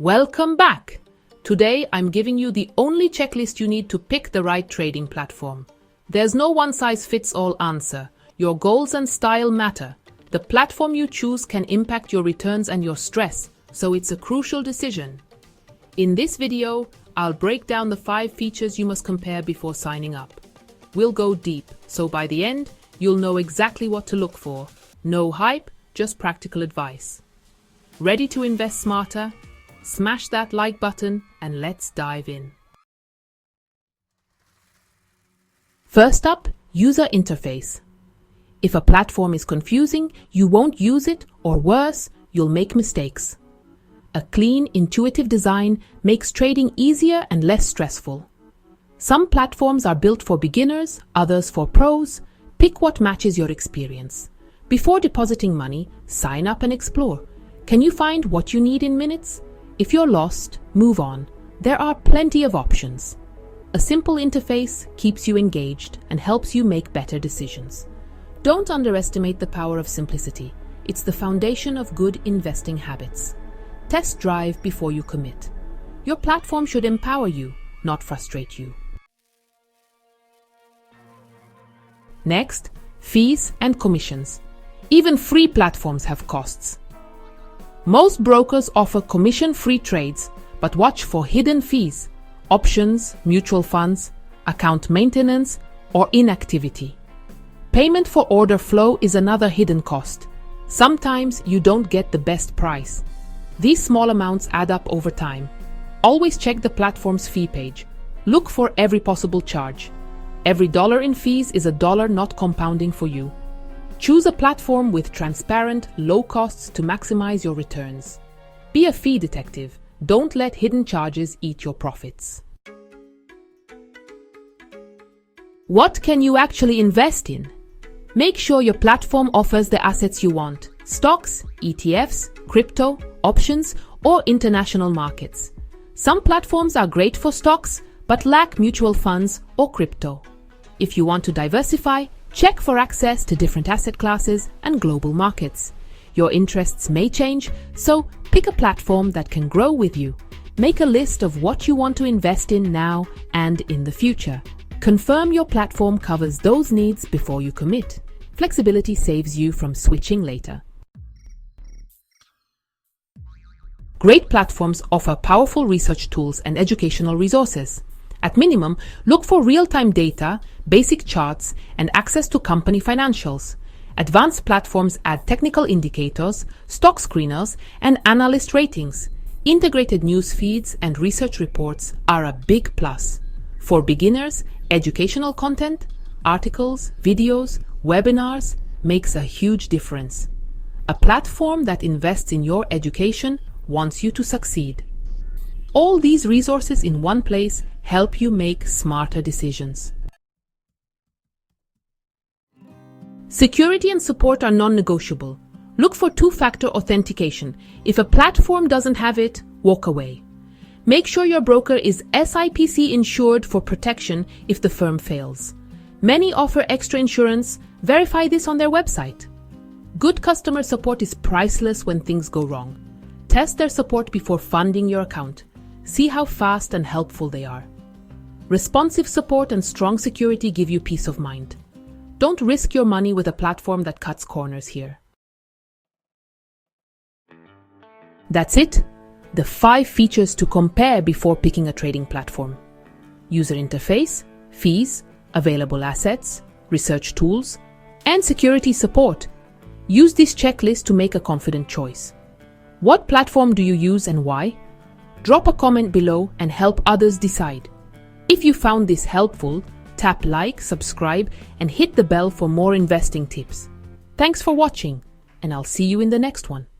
Welcome back! Today I'm giving you the only checklist you need to pick the right trading platform. There's no one-size-fits-all answer. Your goals and style matter. The platform you choose can impact your returns and your stress, so it's a crucial decision. In this video, I'll break down the 5 features you must compare before signing up. We'll go deep, so by the end, you'll know exactly what to look for. No hype, just practical advice. Ready to invest smarter? Smash that like button and let's dive in. First up, user interface. If a platform is confusing, you won't use it, or worse, you'll make mistakes. A clean, intuitive design makes trading easier and less stressful. Some platforms are built for beginners, others for pros. Pick what matches your experience. Before depositing money, sign up and explore. Can you find what you need in minutes? If you're lost, move on. There are plenty of options. A simple interface keeps you engaged and helps you make better decisions. Don't underestimate the power of simplicity. It's the foundation of good investing habits. Test drive before you commit. Your platform should empower you, not frustrate you. Next, fees and commissions. Even free platforms have costs. Most brokers offer commission-free trades, but watch for hidden fees, options, mutual funds, account maintenance, or inactivity. Payment for order flow is another hidden cost. Sometimes you don't get the best price. These small amounts add up over time. Always check the platform's fee page. Look for every possible charge. Every dollar in fees is a dollar not compounding for you. Choose a platform with transparent, low costs to maximize your returns. Be a fee detective. Don't let hidden charges eat your profits. What can you actually invest in? Make sure your platform offers the assets you want: stocks, ETFs, crypto, options, or international markets. Some platforms are great for stocks, but lack mutual funds or crypto. If you want to diversify, check for access to different asset classes and global markets. Your interests may change, so pick a platform that can grow with you. Make a list of what you want to invest in now and in the future. Confirm your platform covers those needs before you commit. Flexibility saves you from switching later. Great platforms offer powerful research tools and educational resources. At minimum, look for real-time data, basic charts, and access to company financials. Advanced platforms add technical indicators, stock screeners, and analyst ratings. Integrated news feeds and research reports are a big plus. For beginners, educational content, articles, videos, webinars makes a huge difference. A platform that invests in your education wants you to succeed. All these resources in one place help you make smarter decisions. Security and support are non-negotiable. Look for two-factor authentication. If a platform doesn't have it, walk away. Make sure your broker is SIPC insured for protection if the firm fails. Many offer extra insurance. Verify this on their website. Good customer support is priceless when things go wrong. Test their support before funding your account. See how fast and helpful they are. Responsive support and strong security give you peace of mind. Don't risk your money with a platform that cuts corners here. That's it. The 5 features to compare before picking a trading platform: user interface, fees, available assets, research tools, and security support. Use this checklist to make a confident choice. What platform do you use and why? Drop a comment below and help others decide. If you found this helpful, tap like, subscribe, and hit the bell for more investing tips. Thanks for watching, and I'll see you in the next one.